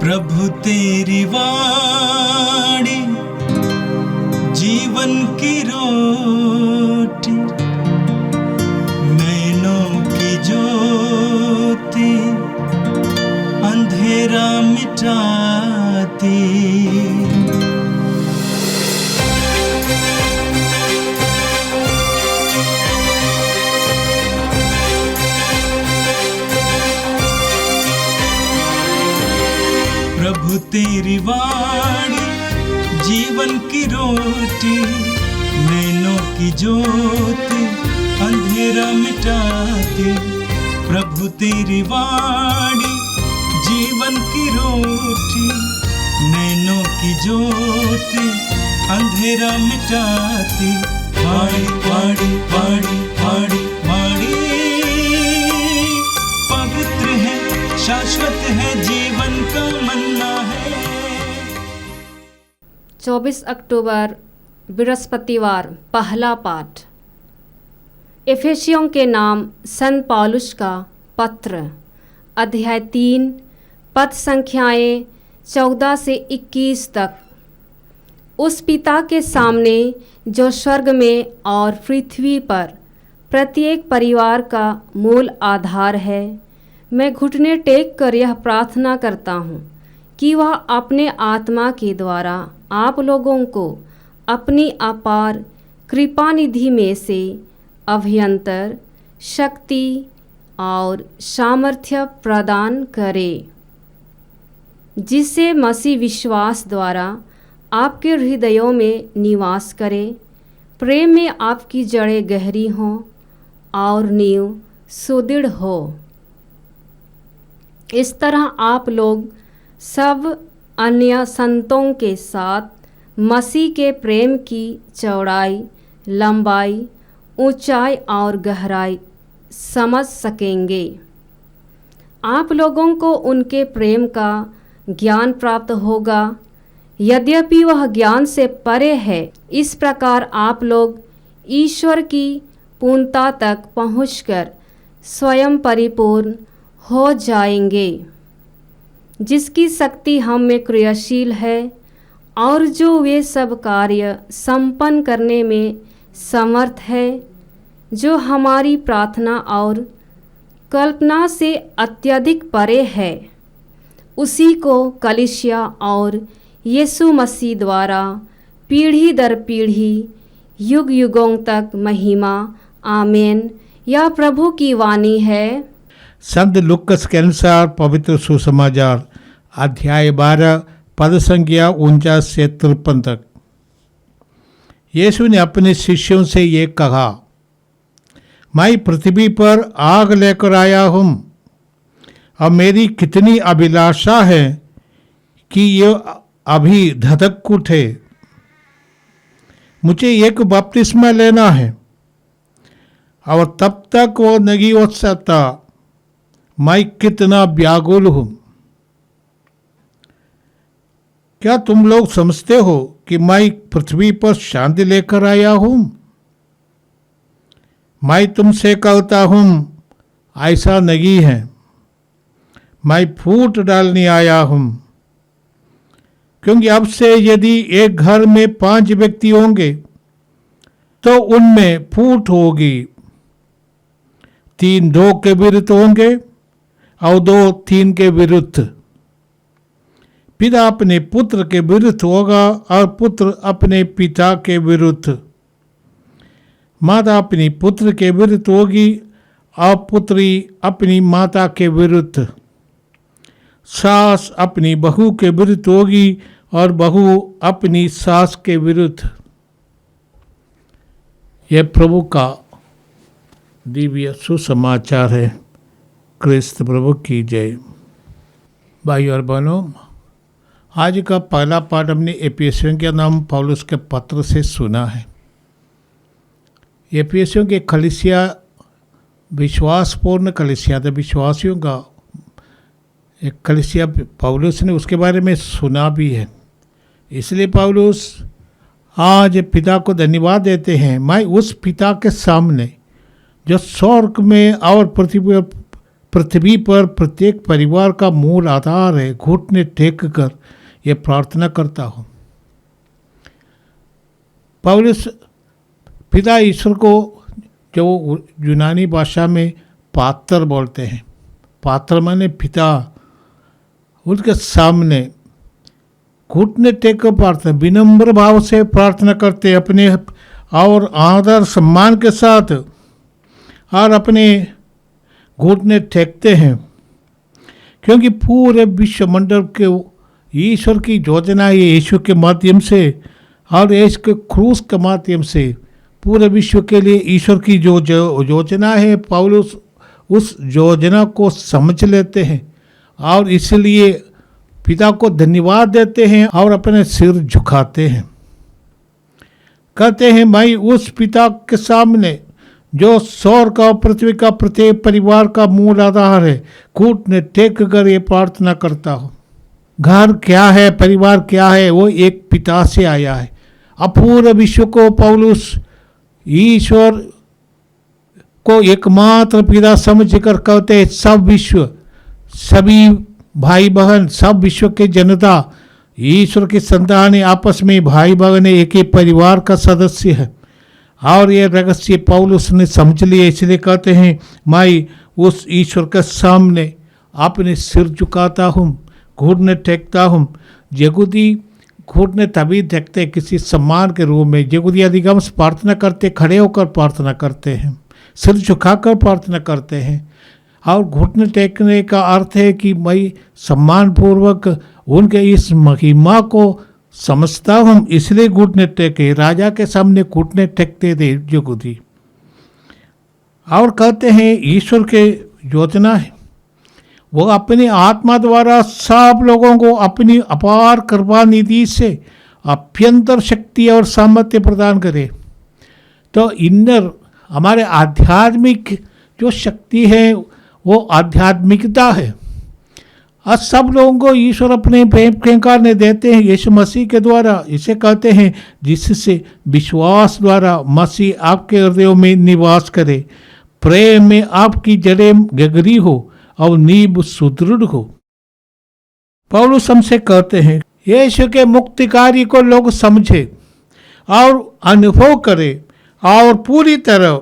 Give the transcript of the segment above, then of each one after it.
प्रभु तेरी वाणी जीवन की रोटी, नैनों की ज्योति अंधेरा मिटाती। प्रभु तेरी वाणी जीवन की रोटी, नैनों की ज्योति अंधेरा मिटाती। प्रभु तेरी वाणी जीवन की रोटी, नैनों की ज्योति अंधेरा मिटाती। वाणी वाणी वाणी वाणी वाणी पवित्र है, शाश्वत है, जीवन का मन्ना है। 24 अक्टूबर बृहस्पतिवार। पहला पाठ एफेसियों के नाम संत पौलुस का पत्र, अध्याय 3, पद संख्याएं 14 से 21 तक। उस पिता के सामने जो स्वर्ग में और पृथ्वी पर प्रत्येक परिवार का मूल आधार है, मैं घुटने टेक कर यह प्रार्थना करता हूँ कि वह अपने आत्मा के द्वारा आप लोगों को अपनी अपार कृपा निधि में से अभ्यंतर शक्ति और सामर्थ्य प्रदान करे, जिससे मसीह विश्वास द्वारा आपके हृदयों में निवास करे। प्रेम में आपकी जड़ें गहरी हों और नींव सुदृढ़ हो। इस तरह आप लोग सब अन्य संतों के साथ मसीह के प्रेम की चौड़ाई, लंबाई, ऊंचाई और गहराई समझ सकेंगे। आप लोगों को उनके प्रेम का ज्ञान प्राप्त होगा, यद्यपि वह ज्ञान से परे है। इस प्रकार आप लोग ईश्वर की पूर्णता तक पहुंचकर स्वयं परिपूर्ण हो जाएंगे, जिसकी शक्ति हम में क्रियाशील है और जो वे सब कार्य संपन्न करने में समर्थ है, जो हमारी प्रार्थना और कल्पना से अत्यधिक परे है। उसी को कलीसिया और यीशु मसीह द्वारा पीढ़ी दर पीढ़ी युग युगों तक महिमा। आमीन। यह प्रभु की वाणी है। संत लूकास के अनुसार पवित्र सुसमाचार, अध्याय 12, पद संख्या 49 से 53 तक। यीशु ने अपने शिष्यों से ये कहा, मैं पृथ्वी पर आग लेकर आया हूँ और मेरी कितनी अभिलाषा है कि ये अभी धधक उठे। मुझे एक बपतिस्मा लेना है और तब तक वो नहीं हो सकता। मैं कितना व्याकुल हूँ। क्या तुम लोग समझते हो कि मैं पृथ्वी पर शांति लेकर आया हूँ? मैं तुमसे कहता हूँ, ऐसा नहीं है। मैं फूट डालने आया हूँ, क्योंकि अब से यदि एक घर में 5 व्यक्ति होंगे तो उनमें फूट होगी। 3 2 के विरुद्ध होंगे और 2 3 के विरुद्ध। पिता अपने पुत्र के विरुद्ध होगा और पुत्र अपने पिता के विरुद्ध। माता अपनी पुत्र के विरुद्ध होगी और पुत्री अपनी माता के विरुद्ध। सास अपनी बहू के विरुद्ध होगी और बहू अपनी सास के विरुद्ध। यह प्रभु का दिव्य सुसमाचार है। क्रिस्त प्रभु की जय। भाई और बहनों, आज का पहला पाठ हमने एफिसियों के नाम पौलुस के पत्र से सुना है। एफिसियों के कलीसिया विश्वासपूर्ण कलीसिया था, विश्वासियों का एक कलीसिया पौलुस ने उसके बारे में सुना भी है। इसलिए पौलुस आज पिता को धन्यवाद देते हैं। मैं उस पिता के सामने जो स्वर्ग में और पृथ्वी पर पृथ्वी पर प्रत्येक परिवार का मूल आधार है। घुटने टेक कर ये प्रार्थना करता हूँ। पौलुस पिता ईश्वर को जो यूनानी भाषा में पात्र बोलते हैं, पात्र माने पिता, उनके सामने घुटने टेक कर प्रार्थना, विनम्र भाव से प्रार्थना करते अपने और आदर सम्मान के साथ, और अपने घुटने टेकते हैं, क्योंकि पूरे विश्व मंडल के ईश्वर की योजना है यीशु के माध्यम से और यीशु के क्रूस के माध्यम से पूरे विश्व के लिए ईश्वर की जो योजना है, पौलुस उस योजना को समझ लेते हैं और इसलिए पिता को धन्यवाद देते हैं और अपने सिर झुकाते हैं। कहते हैं मैं उस पिता के सामने जो स्वर्ग और पृथ्वी का प्रत्येक परिवार का मूल आधार है, घुटने टेक कर ये प्रार्थना करता हूँ। घर क्या है, परिवार क्या है, वो एक पिता से आया है। अपूर्ण विश्व को पौलुस ईश्वर को एकमात्र पिता समझकर कहते हैं सब विश्व, सभी भाई बहन, सब विश्व के जनता ईश्वर की संतान आपस में भाई बहन एक ही परिवार का सदस्य है। और ये रहस्य पौलुस ने समझ लिया, इसलिए कहते हैं मैं उस ईश्वर के सामने अपने सिर झुकाता हूँ, घुटने टेकता हूँ। यहूदी घुटने तभी टेकते किसी सम्मान के रूप में। यहूदी अधिकांश प्रार्थना करते खड़े होकर प्रार्थना करते हैं, सिर झुकाकर प्रार्थना करते हैं। और घुटने टेकने का अर्थ है कि मैं सम्मानपूर्वक उनके इस महिमा को समझता हूँ, इसलिए घुटने टेके। राजा के सामने घुटने टेकते थे यहूदी। और कहते हैं ईश्वर के योजना है वो अपनी आत्मा द्वारा सब लोगों को अपनी अपार कृपा निधि से अभ्यंतर शक्ति और सामर्थ्य प्रदान करे। तो इनर हमारे आध्यात्मिक जो शक्ति है वो आध्यात्मिकता है, और सब लोगों को ईश्वर अपने प्रेम के कारण देते हैं यीशु मसीह के द्वारा। इसे कहते हैं जिससे विश्वास द्वारा मसीह आपके हृदयों में निवास करे, प्रेम में आपकी जड़ें गहरी हो और नींव सुदृढ़ हो। पौलुस हमसे कहते हैं यीशु के मुक्ति कार्य को लोग समझे और अनुभव करे और पूरी तरह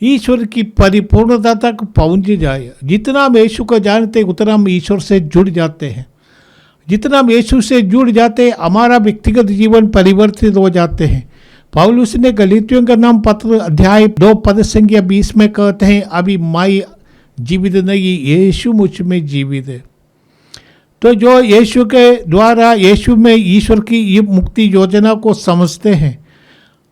ईश्वर की परिपूर्णता तक पहुंच जाए। जितना हम यीशु को जानते हैं उतना हम ईश्वर से जुड़ जाते हैं। जितना हम यीशु से जुड़ जाते हैं हमारा व्यक्तिगत जीवन परिवर्तित हो जाते हैं। पौलुस ने गलीतियों का नाम पत्र अध्याय 2 पद संख्या 20 में कहते हैं अभी मैं जीवित नहीं, यीशु मुझ में जीवित है। तो जो यीशु के द्वारा यीशु में ईश्वर की ये मुक्ति योजना को समझते हैं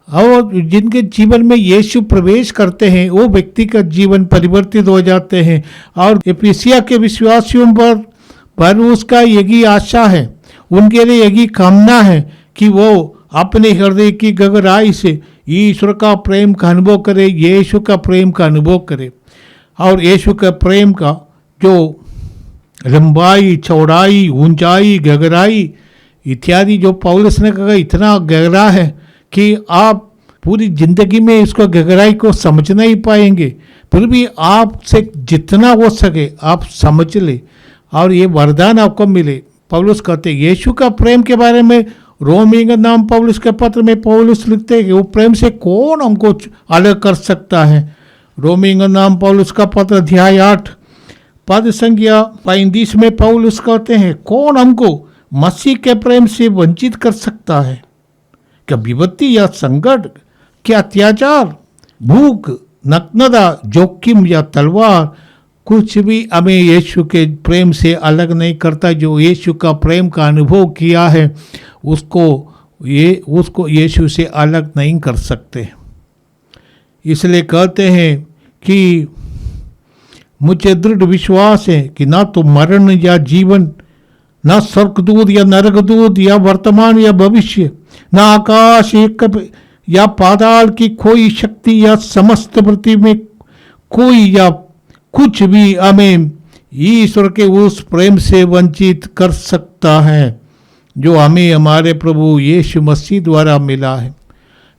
और जिनके जीवन में यीशु प्रवेश करते हैं वो व्यक्ति का जीवन परिवर्तित हो जाते हैं। और एफिसिया के विश्वासियों पर उसका यही आशा है, उनके लिए यही कामना है कि वो अपने हृदय की गहराई से ईश्वर का प्रेम का अनुभव करे, यीशु का प्रेम का अनुभव करे। और यीशु के प्रेम का जो लंबाई, चौड़ाई, ऊंचाई, गहराई इत्यादि जो पौलुस ने कहा इतना गहरा है कि आप पूरी जिंदगी में इसको गहराई को समझ नहीं पाएंगे, फिर भी आपसे जितना हो सके आप समझ ले और ये वरदान आपको मिले। पौलुस कहते हैं यीशु का प्रेम के बारे में रोमी का नाम पौलुस के पत्र में पौलुस लिखते हैं कि वो प्रेम से कौन हमको अलग कर सकता है। रोमी का नाम पौलुस का पत्र अध्याय 8 पद संख्या 35 में पौलुस कहते हैं कौन हमको मसीह के प्रेम से वंचित कर सकता है। क्या विपत्ति या संकट, क्या अत्याचार, भूख, नग्नता, जोखिम या तलवार, कुछ भी हमें यीशु के प्रेम से अलग नहीं करता। जो यीशु का प्रेम का अनुभव किया है उसको यीशु से अलग नहीं कर सकते। इसलिए कहते हैं कि मुझे दृढ़ विश्वास है कि ना तो मरण या जीवन, ना स्वर्गदूत या नरकदूत या वर्तमान या भविष्य, ना आकाश या पाताल की कोई शक्ति या समस्त पृथ्वी में कोई या कुछ भी हमें ईश्वर के उस प्रेम से वंचित कर सकता है जो हमें हमारे प्रभु यीशु मसीह द्वारा मिला है।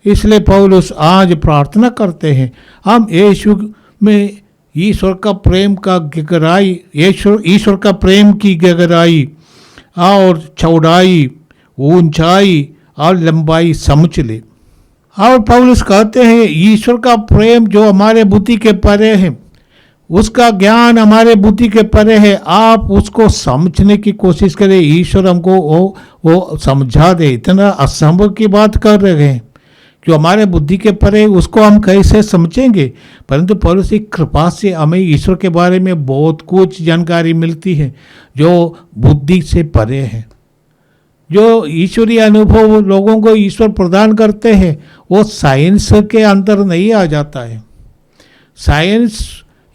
इसलिए पौलुस आज प्रार्थना करते हैं हम यीशु में ईश्वर का प्रेम का गहराई, ईश्वर का प्रेम की गहराई और चौड़ाई, ऊंचाई और लंबाई समझ ले। और पौलुस कहते हैं ईश्वर का प्रेम जो हमारे बुद्धि के परे है, उसका ज्ञान हमारे बुद्धि के परे है, आप उसको समझने की कोशिश करें। ईश्वर हमको वो समझा दे। इतना असंभव की बात कर रहे हैं जो हमारे बुद्धि के परे, उसको हम कैसे समझेंगे। परंतु पौलुस की कृपा से हमें ईश्वर के बारे में बहुत कुछ जानकारी मिलती है जो बुद्धि से परे है। जो ईश्वरीय अनुभव लोगों को ईश्वर प्रदान करते हैं वो साइंस के अंदर नहीं आ जाता है। साइंस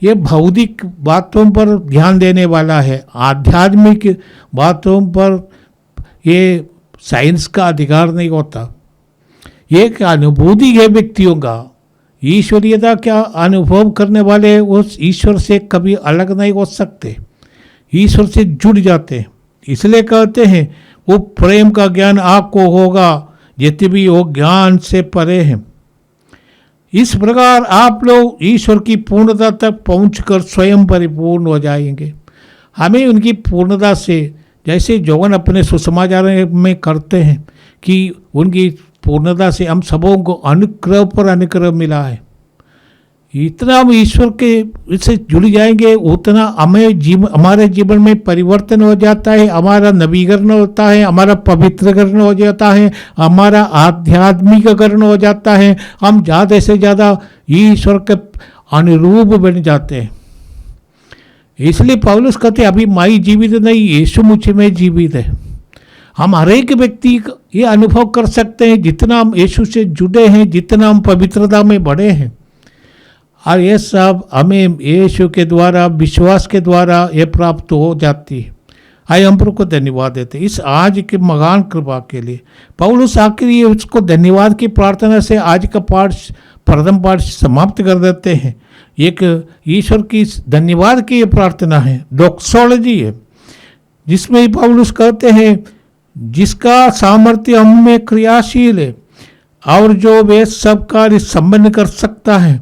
ये भौतिक बातों पर ध्यान देने वाला है, आध्यात्मिक बातों पर ये साइंस का अधिकार नहीं होता। ये एक अनुभूति है व्यक्तियों का। ईश्वरीयता क्या अनुभव करने वाले उस ईश्वर से कभी अलग नहीं हो सकते, ईश्वर से जुड़ जाते हैं। इसलिए कहते हैं वो प्रेम का ज्ञान आपको होगा जितने भी वो ज्ञान से परे हैं। इस प्रकार आप लोग ईश्वर की पूर्णता तक पहुंचकर स्वयं परिपूर्ण हो जाएंगे। हमें उनकी पूर्णता से, जैसे जौन अपने सुसमाचार में करते हैं कि उनकी पूर्णता से हम सबों को अनुग्रह पर अनुग्रह मिला है, इतना हम ईश्वर के इससे जुड़ जाएंगे उतना हमारे जीवन में परिवर्तन हो जाता है, हमारा नवीकरण होता है, हमारा पवित्रकरण हो जाता है, हमारा आध्यात्मिककरण हो जाता है। हम ज़्यादा से ज़्यादा ईश्वर के अनुरूप बन जाते हैं। इसलिए पौलुस कहते अभी मैं जीवित नहीं, यीशु मुझ में जीवित है। हम हर एक व्यक्ति ये अनुभव कर सकते हैं जितना हम यीशु से जुड़े हैं, जितना हम पवित्रता में बढ़े हैं। और ये सब हमें यीशु के द्वारा, विश्वास के द्वारा ये प्राप्त हो जाती है। आइए हम प्रभु को धन्यवाद देते हैं इस आज के महान कृपा के लिए। पौलुस आखिर ये उसको धन्यवाद की प्रार्थना से आज का पाठ, प्रथम पाठ समाप्त कर देते हैं। एक ईश्वर की धन्यवाद की ये प्रार्थना है, डोक्सोलॉजी है, जिसमें पौलुस कहते हैं जिसका सामर्थ्य हम में क्रियाशील है और जो वे सब कार्य संपन्न कर सकता है,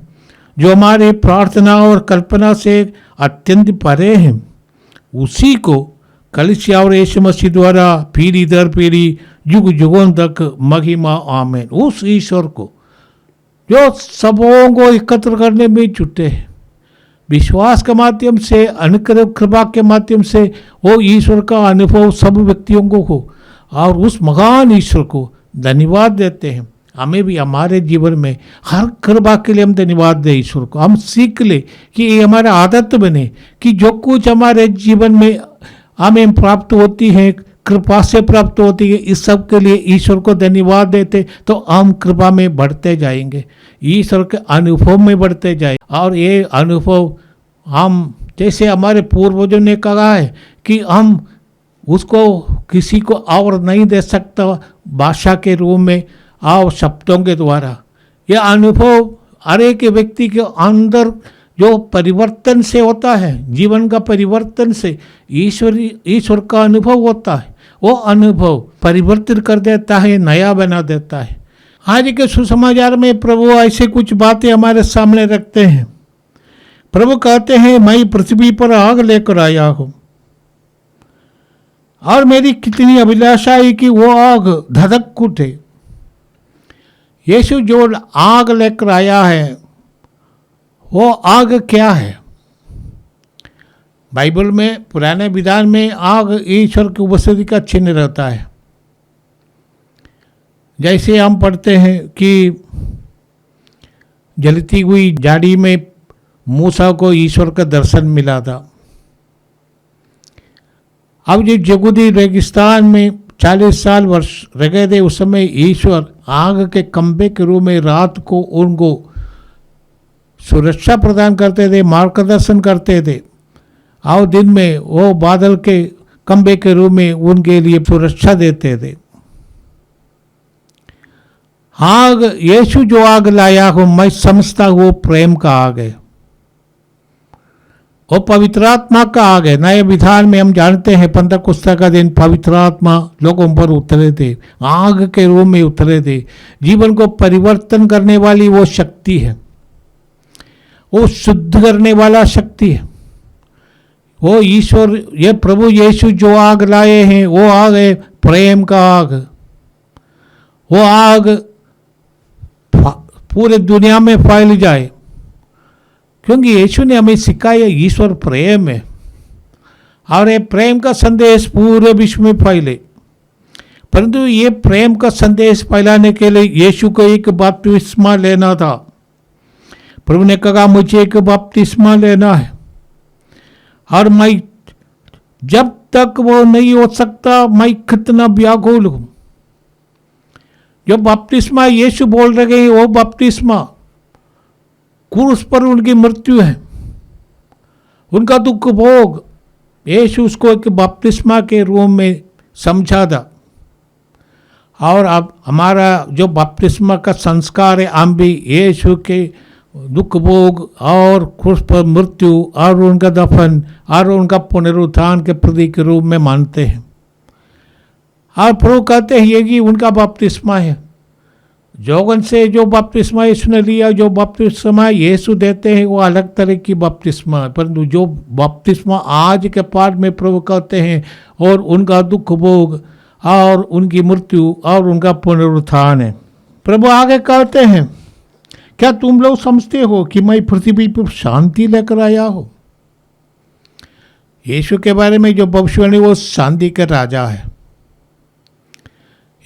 जो हमारे प्रार्थना और कल्पना से अत्यंत परे हैं, उसी को कलीसिया और यीशु मसीह द्वारा पीढ़ी दर पीढ़ी युग युगों तक महिमा आमीन। उस ईश्वर को जो सबों को एकत्र करने में जुटे हैं, विश्वास के माध्यम से, अनुग्रह कृपा के माध्यम से वो ईश्वर का अनुभव सब व्यक्तियों को हो, और उस महान ईश्वर को धन्यवाद देते हैं। हमें भी हमारे जीवन में हर कृपा के लिए हम धन्यवाद दें ईश्वर को। हम सीख ले कि ये हमारा आदत बने कि जो कुछ हमारे जीवन में हमें प्राप्त होती है, कृपा से प्राप्त होती है, इस सब के लिए ईश्वर को धन्यवाद देते तो हम कृपा में बढ़ते जाएंगे, ईश्वर के अनुभव में बढ़ते जाए। और ये अनुभव हम, जैसे हमारे पूर्वजों ने कहा है कि हम उसको किसी को और नहीं दे सकता भाषा के रूप में और शब्दों के द्वारा। यह अनुभव हर एक व्यक्ति के अंदर जो परिवर्तन से होता है, जीवन का परिवर्तन से ईश्वर का अनुभव होता है, वो अनुभव परिवर्तित कर देता है, नया बना देता है। आज के सुसमाचार में प्रभु ऐसे कुछ बातें हमारे सामने रखते हैं। प्रभु कहते हैं मैं पृथ्वी पर आग लेकर आया हूँ और मेरी कितनी अभिलाषा है कि वो आग धधक उठे। यीशु जो आग लेकर आया है वो आग क्या है? बाइबल में पुराने विधान में आग ईश्वर की उपस्थिति का चिन्ह रहता है। जैसे हम पढ़ते हैं कि जलती हुई झाड़ी में मूसा को ईश्वर का दर्शन मिला था। अब जब जगुदी रेगिस्तान में 40 साल वर्ष रह गए थे, उस समय ईश्वर आग के खंभे के रूप में रात को उनको सुरक्षा प्रदान करते थे, मार्गदर्शन करते थे, और दिन में वो बादल के खंभे के रूप में उनके लिए सुरक्षा देते थे। आग, यीशु जो आग लाया हो, मैं समझता हूँ वो प्रेम का आग है, वो पवित्र आत्मा का आग है। नए विधान में हम जानते हैं पंतकुस्ता का दिन पवित्र आत्मा लोगों पर उतरे थे, आग के रूप में उतरे थे। जीवन को परिवर्तन करने वाली वो शक्ति है। वो शुद्ध करने वाला शक्ति है। वो ईश्वर, ये प्रभु यीशु जो आग लाए हैं वो आग है प्रेम का आग। वो आग पूरे दुनिया में फैल जाए, क्योंकि यीशु ने हमें सिखाया ईश्वर प्रेम है और ये प्रेम का संदेश पूरे विश्व में फैले। परंतु ये प्रेम का संदेश फैलाने के लिए यीशु को एक बपतिस्मा लेना था। प्रभु ने कहा मुझे एक बपतिस्मा लेना है, और मैं जब तक वो नहीं हो सकता मैं कितना व्याकुल हूं। जो बपतिस्मा यीशु बोल रहे हैं वो बपतिस्मा क्रूस पर उनकी मृत्यु है, उनका दुख भोग। यीशु उसको एक बपतिस्मा के रूप में समझा था। और अब हमारा जो बपतिस्मा का संस्कार है, हम भी यीशु के दुख भोग और क्रूस पर मृत्यु और उनका दफन और उनका पुनरुत्थान के प्रतीक के रूप में मानते हैं। और प्रभु कहते हैं ये कि उनका बपतिस्मा है। जोगन से जो बपतिस्मा यीशु ने लिया, जो बपतिस्मा यीशु देते हैं वो अलग तरह की बपतिस्मा है। परंतु जो बपतिस्मा आज के पाठ में प्रभु कहते हैं और उनका दुख भोग और उनकी मृत्यु और उनका पुनरुत्थान है। प्रभु आगे कहते हैं, क्या तुम लोग समझते हो कि मैं पृथ्वी पर शांति लेकर आया हूँ? यीशु के बारे में जो भविष्यवाणी वो शांति का राजा है।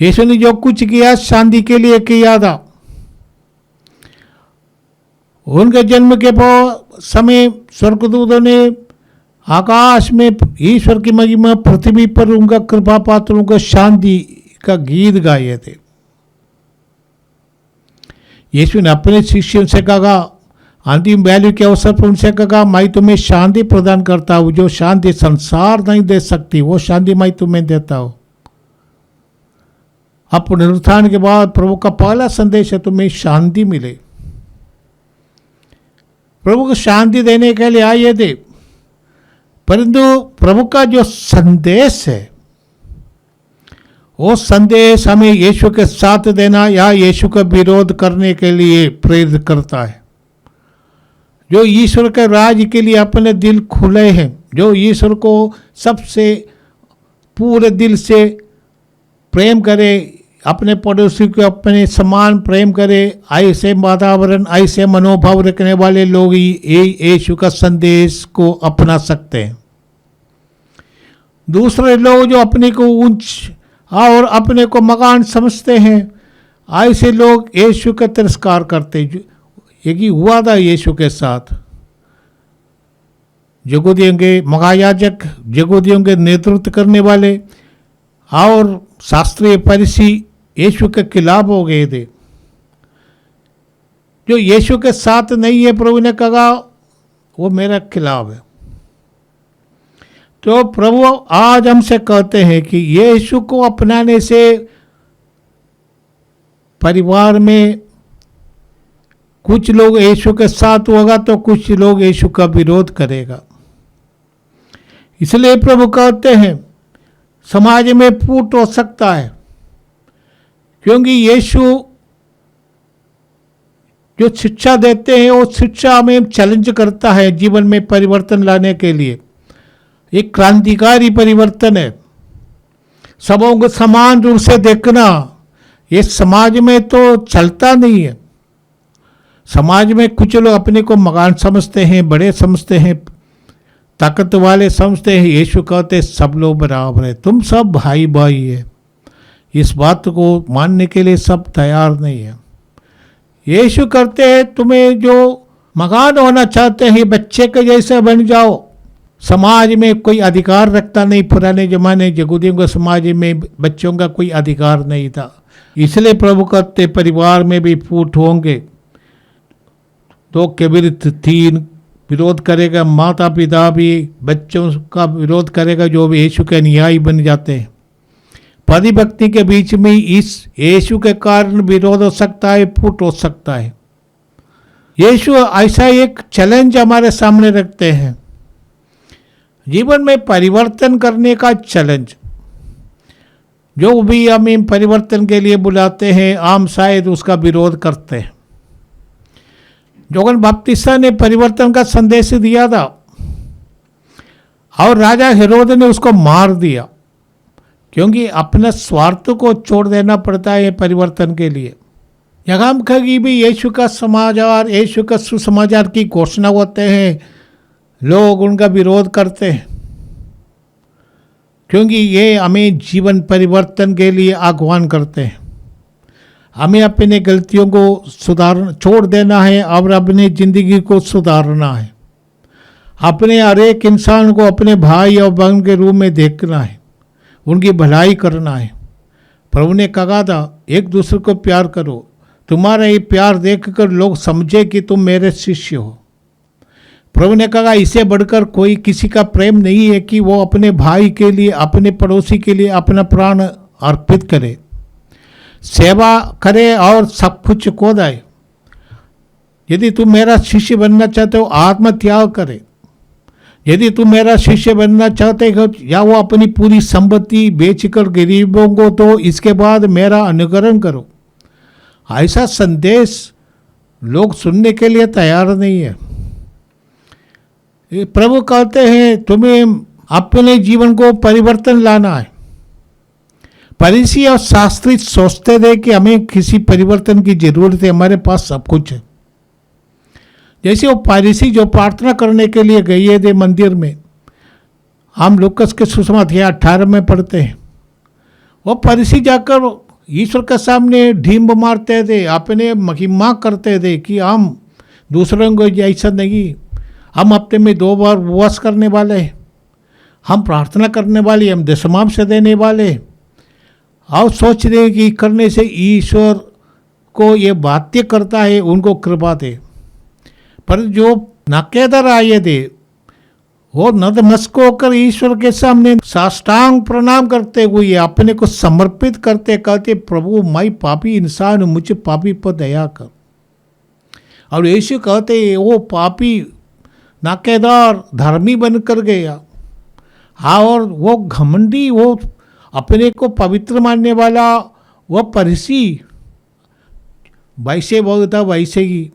यीशु ने जो कुछ किया शांति के लिए किया था। उनके जन्म के समय स्वर्गदूतों ने आकाश में ईश्वर की महिमा, पृथ्वी पर उनका कृपा पात्रों को शांति का गीत गाए थे। यीशु ने अपने शिष्यों से कहा, अंतिम वैल्यू के अवसर पर उनसे कहा, मैं तुम्हें शांति प्रदान करता हूँ, जो शांति संसार नहीं दे सकती वो शांति मैं तुम्हें देता हूँ। अब पुनरुत्थान के बाद प्रभु का पहला संदेश है तुम्हें शांति मिले। प्रभु को शांति देने के लिए आए थे, परंतु प्रभु का जो संदेश है वो संदेश हमें यीशु के साथ देना या यीशु का विरोध करने के लिए प्रेरित करता है। जो ईश्वर के राज के लिए अपने दिल खुले हैं, जो ईश्वर को सबसे पूरे दिल से प्रेम करे, अपने पड़ोसी को अपने समान प्रेम करे, ऐसे वातावरण ऐसे मनोभाव रखने वाले लोग ही यीशु का संदेश को अपना सकते हैं। दूसरे लोग जो अपने को ऊंच और अपने को मकान समझते हैं, ऐसे लोग यीशु का तिरस्कार करते। यही हुआ था यीशु के साथ। यहूदियों के महायाजक, यहूदियों के नेतृत्व करने वाले और शास्त्रीय फरीसी यीशु के खिलाफ हो गए थे। जो यीशु के साथ नहीं है, प्रभु ने कहा वो मेरे खिलाफ है। तो प्रभु आज हमसे कहते हैं कि यीशु को अपनाने से परिवार में कुछ लोग यीशु के साथ होगा तो कुछ लोग यीशु का विरोध करेगा। इसलिए प्रभु कहते हैं समाज में फूट हो सकता है, क्योंकि यीशु जो शिक्षा देते हैं वो शिक्षा में चैलेंज करता है जीवन में परिवर्तन लाने के लिए। एक क्रांतिकारी परिवर्तन है। सबों को समान रूप से देखना, ये समाज में तो चलता नहीं है। समाज में कुछ लोग अपने को मकान समझते हैं, बड़े समझते हैं, ताकत वाले समझते हैं। यीशु कहते सब लोग बराबर है, तुम सब भाई भाई है। इस बात को मानने के लिए सब तैयार नहीं है। यीशु कहते हैं तुम्हें जो मकान होना चाहते हैं बच्चे के जैसे बन जाओ। समाज में कोई अधिकार रखता नहीं। पुराने जमाने यहूदियों के समाज में बच्चों का कोई अधिकार नहीं था। इसलिए प्रभु कहते परिवार में भी फूट होंगे। 2 के विरुद्ध 3 विरोध करेगा। माता पिता भी बच्चों का विरोध करेगा जो भी यीशु के अनुयायी बन जाते हैं। पति भक्ति के बीच में इस यीशु के कारण विरोध हो सकता है, फूट हो सकता है। यीशु ऐसा एक चैलेंज हमारे सामने रखते हैं, जीवन में परिवर्तन करने का चैलेंज। जो भी हमें परिवर्तन के लिए बुलाते हैं हम शायद उसका विरोध करते हैं। योहन्ना बपतिस्ता ने परिवर्तन का संदेश दिया था और राजा हेरोद ने उसको मार दिया, क्योंकि अपने स्वार्थ को छोड़ देना पड़ता है परिवर्तन के लिए। यहाँ हम कहीं भी यीशु का समाचार, यीशु का सुसमाचार की घोषणा होते हैं, लोग उनका विरोध करते हैं, क्योंकि ये हमें जीवन परिवर्तन के लिए आह्वान करते हैं। हमें अपने गलतियों को छोड़ देना है और अपनी ज़िंदगी को सुधारना है। अपने हर एक इंसान को अपने भाई और बहन के रूप में देखना है, उनकी भलाई करना है। प्रभु ने कहा था एक दूसरे को प्यार करो, तुम्हारा ये प्यार देखकर लोग समझे कि तुम मेरे शिष्य हो। प्रभु ने कहा इससे बढ़कर कोई किसी का प्रेम नहीं है कि वो अपने भाई के लिए, अपने पड़ोसी के लिए अपना प्राण अर्पित करे, सेवा करे और सब कुछ खो दे। यदि तुम मेरा शिष्य बनना चाहते हो, आत्मत्याग करे। यदि तुम मेरा शिष्य बनना चाहते हो, या वो अपनी पूरी संपत्ति बेचकर गरीबों को दो, इसके बाद मेरा अनुकरण करो। ऐसा संदेश लोग सुनने के लिए तैयार नहीं है। प्रभु कहते हैं तुम्हें अपने जीवन को परिवर्तन लाना है। फरीसी और शास्त्री सोचते थे कि हमें किसी परिवर्तन की जरूरत है, हमारे पास सब कुछ है। जैसे वो फरीसी जो प्रार्थना करने के लिए गए थे मंदिर में, हम लूकस के सुसमाचार 18 में पढ़ते हैं। वो फरीसी जाकर ईश्वर के सामने ढींब मारते थे, अपने महिमा करते थे कि हम दूसरों को ऐसा नहीं, हम हफ्ते में 2 बार उपवास करने वाले हैं, हम प्रार्थना करने वाले, हम दशमांश देने वाले, और सोच रहे कि करने से ईश्वर को ये बातें करता है, उनको कृपा दे। पर जो नाकेदार आए थे वो नतमस्तक होकर ईश्वर के सामने साष्टांग प्रणाम करते हुए अपने को समर्पित करते कहते प्रभु मैं पापी इंसान, मुझे पापी पर दया कर। और यीशु कहते वो पापी नाकेदार धर्मी बनकर गया, और वो घमंडी, वो अपने को पवित्र मानने वाला वो फरीसी वैसे बोलता वैसे ही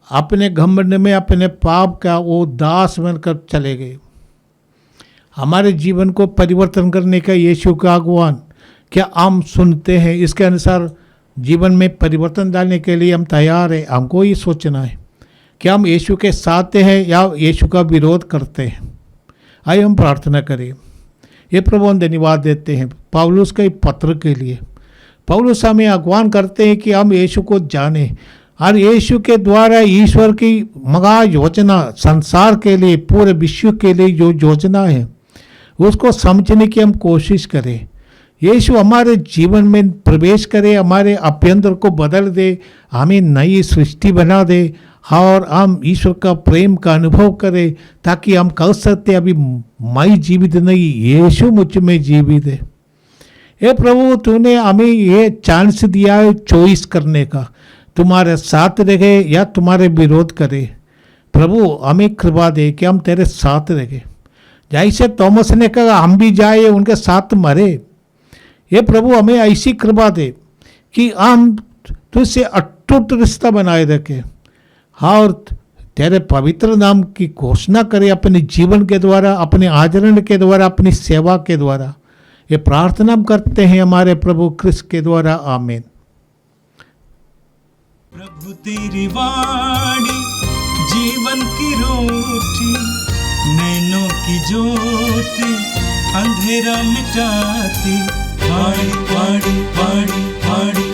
अपने घमंड में अपने पाप का वो दास बनकर चले गए। हमारे जीवन को परिवर्तन करने का यीशु का आह्वान क्या हम सुनते हैं? इसके अनुसार जीवन में परिवर्तन डालने के लिए हम तैयार हैं। हमको ये सोचना है कि हम यीशु के साथ हैं या यीशु का विरोध करते हैं। आइए हम प्रार्थना करें। ये प्रभु हम धन्यवाद देते हैं पौलुस के पत्र के लिए। पौलुस हमें आह्वान करते हैं कि हम यीशु को जानें और यीशु के द्वारा ईश्वर की महा योजना संसार के लिए, पूरे विश्व के लिए जो योजना है उसको समझने की हम कोशिश करें। यीशु हमारे जीवन में प्रवेश करे, हमारे अभ्यंतर को बदल दे, हमें नई सृष्टि बना दे और हम ईश्वर का प्रेम का अनुभव करें, ताकि हम कह सकते अभी मैं जीवित नहीं, यीशु मुझ में जीवित है। हे प्रभु, तूने हमें ये चांस दिया है चॉइस करने का, तुम्हारे साथ रहे या तुम्हारे विरोध करे। प्रभु हमें कृपा दे कि हम तेरे साथ रहे। जैसे थॉमस ने कहा हम भी जाए उनके साथ मरे। ये प्रभु हमें ऐसी कृपा दे कि हम तुझसे अटूट रिश्ता बनाए रखें और तेरे पवित्र नाम की घोषणा करें अपने जीवन के द्वारा, अपने आचरण के द्वारा, अपनी सेवा के द्वारा। ये प्रार्थना हम करते हैं हमारे प्रभु क्रिस्त के द्वारा, आमीन। प्रभु तेरी वाणी जीवन की रोटी, नैनों की ज्योति अंधेरा मिटाती। वाणी वाणी वाणी वाणी